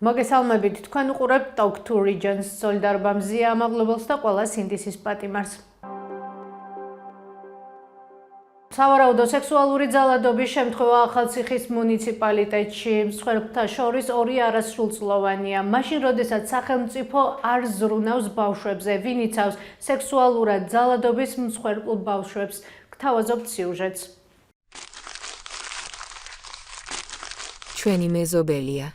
მოგესალმებით, თქვენ უყურებთ Talk to Regions სოლიდარობა მზია ამაღლებელს და ყველა სინდისის პატიმარს. სავარაუდო სექსუალური ძალადობის შემთხვევა ახალციხის მუნიციპალიტეტში მსხვერპლთა შორის 2 არასრულწლოვანია. მაშინ, როდესაც სახელმწიფო არ ზრუნავს ბავშვებზე, ვინ იცავს სექსუალურად ძალადობის მსხვერპლ ბავშვებს. გთავაზობთ სიუჟეტს. ჩვენი მეზობელია.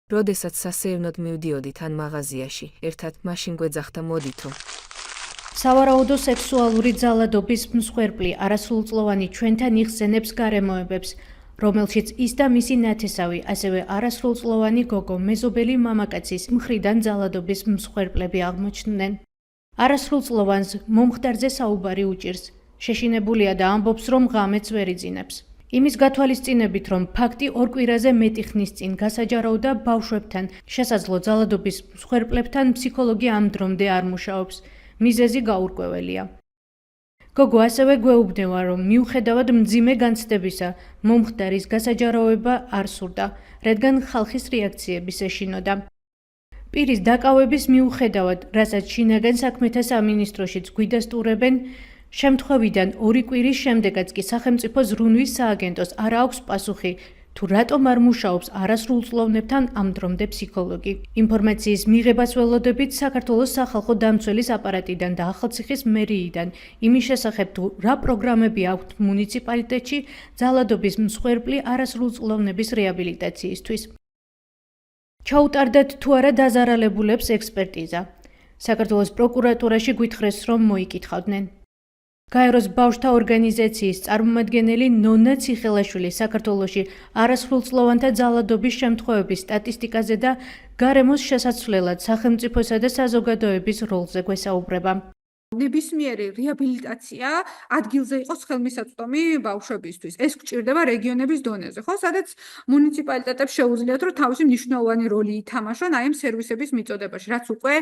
როდესაც სასეირნოდ მივდიოდით ან მაღაზიაში, ერთად მაშინ გვეძახდა მოდითო. სავარაუდო სექსუალური ძალადობის მსხვერპლი არასრულწლოვანი ჩვენთან იხსენებს გარემოებებს, რომელშიც ის და მისი ნათესავი, ასევე არასრულწლოვანი გოგო მეზობელი მამაკაცის მხრიდან ძალადობის მსხვერპლები აღმოჩნდნენ. არასრულწლოვანს მომხდარზე საუბარი უჭირს. შეშინებულია და ამბობს, რომ ღამეც ვერ იძინებს. იმის გათვალისწინებით, რომ ფაქტი 2 კვირაზე მეტი ხნის წინ გასაჯაროვდა ბავშვებთან, შესაძლო ძალადობის მსხვერპლებთან ფსიქოლოგი ამ დრომდე არ მუშაობს. მიზეზი გაურკვეველია. გოგო ასევე გვეუბნება, რომ მიუხედავად მძიმე განცდებისა, მომხდარის გასაჯაროვება არ სურდა, რადგან ხალხის რეაქციების ეშინოდა. პირის დაკავების მიუხედავად, რასაც შინაგან საქმეთა სამინისტროშიც გვიდასტურებენ, შემთხვევიდან 2 კვირის შემდეგაც კი სახელმწიფო ზრუნვის სააგენტოს არ აქვს პასუხი, თუ რატომ არ მუშაობს არასრულწლოვნებთან ამ დრომდე ფსიქოლოგი. ინფორმაციის მიღებას ველოდებით საქართველოს სახალხო დამცველის აპარატიდან და ახალციხის მერიიდან, იმის შესახებ თუ რა პროგრამები აქვთ მუნიციპალიტეტში ძალადობის მსხვერპლი არასრულწლოვნების რეაბილიტაციისთვის. ჩაუტარდათ თუ არა დაზარალებულებს ექსპერტიზა. საქართველოს პროკურატურაში გვითხრეს, რომ მოიკითხავდნენ. გაეროს ბავშვთა ორგანიზაციის წარმომადგენელი ნონა ციხელაშვილი საქართველოში არასრულწლოვანთა ძალადობის შემთხვევების სტატისტიკაზე და გარემოს შესაცვლელად სახელმწიფოსა და საზოგადოების როლზე გვესაუბრება. ნებისმიერი რეაბილიტაცია ადგილზე იყოს ხელმისაწვდომი ბავშვებისთვის. ეს გვჭირდება რეგიონების დონეზე, ხო, სადაც მუნიციპალიტეტებს შეუძლიათ, რომ თავისი მნიშვნელოვანი როლი ითამაშონ აი ამ სერვისების მიწოდებაში, რაც უკვე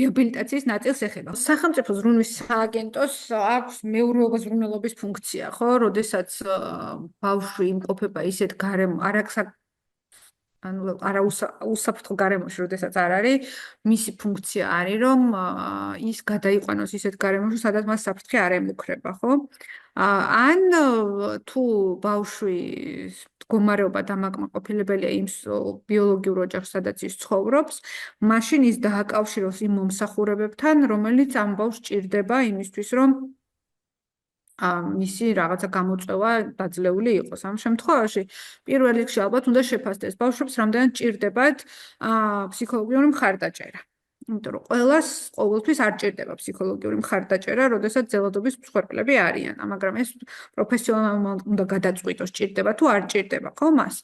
რეაბილიტაციის ნაწილს ეხება. სახელმწიფო ზრუნვის სააგენტოს აქვს მეურვეობა ზრუნველობის ფუნქცია, ხო, როდესაც ბავშვი იმყოფება ისეთ უსაფრთხო გარემოში, როდესაც არ არის, მისი ფუნქცია არის, რომ ის გადაიყვანოს ისეთ გარემოში, სადაც მას საფრთხე არ ემუქრება, ხო? ან თუ ბავშვის მდგომარეობა დამაკმაყოფილებელია იმ ბიოლოგიურ ოჯახს, სადაც ის ცხოვრობს, მაშინ ის დააკავშიროს იმ მომსახურებებთან, რომელიც ამ ბავშვს ჭირდება იმისთვის, რომ მისი რაღაცა გამოწვევა დაძლეული იყოს. ამ შემთხვევაში პირველ რიგში ალბათ უნდა შეფასდეს ბავშვებს რამდენად ჭირდებათ ფსიქოლოგიური მხარდაჭერა. იმიტომ რომ ყოველთვის არ ჭირდება ფსიქოლოგიური მხარდაჭერა, როდესაც ძალადობის მსხვერპლები არიან, მაგრამ ეს პროფესიონალმა უნდა გადაწყვიტოს ჭირდება თუ არ ჭირდება, ხო მას.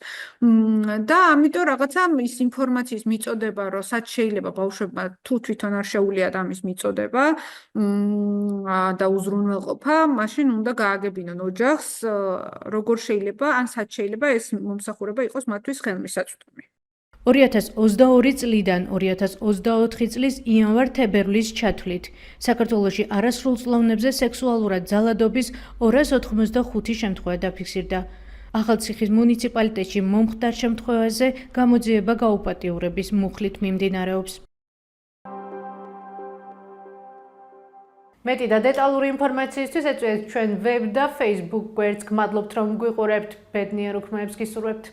და ამიტომ რაღაცა ის ინფორმაციის მიწოდება, რომ სად შეიძლება ბავშვებმა თუ თვითონ არ შეუულიათ ამის მიწოდება და უზრუნველყოფა, მაშინ უნდა გააგებინონ ოჯახს, როგორ შეიძლება, ან სად შეიძლება ეს მომსახურება იყოს მათთვის ხელმისაწვდომი. 2022 წლიდან 2024 წლის იანვარ-თებერვლის ჩათვლით საქართველოში არასრულწლოვნებზე სექსუალურად ძალადობის 285 შემთხვევა დაფიქსირდა. ახალციხის მუნიციპალიტეტში მომხდარ შემთხვევაზე გამოძიება გაუპატიურების მუხლით მიმდინარეობს. მეტი და დეტალური ინფორმაციისთვის ეწვიეთ ჩვენ ვებ და Facebook გვერდს. გმადლობთ, რომ გვიყურებთ. ბედნიერ უქმეებს გისურვებთ.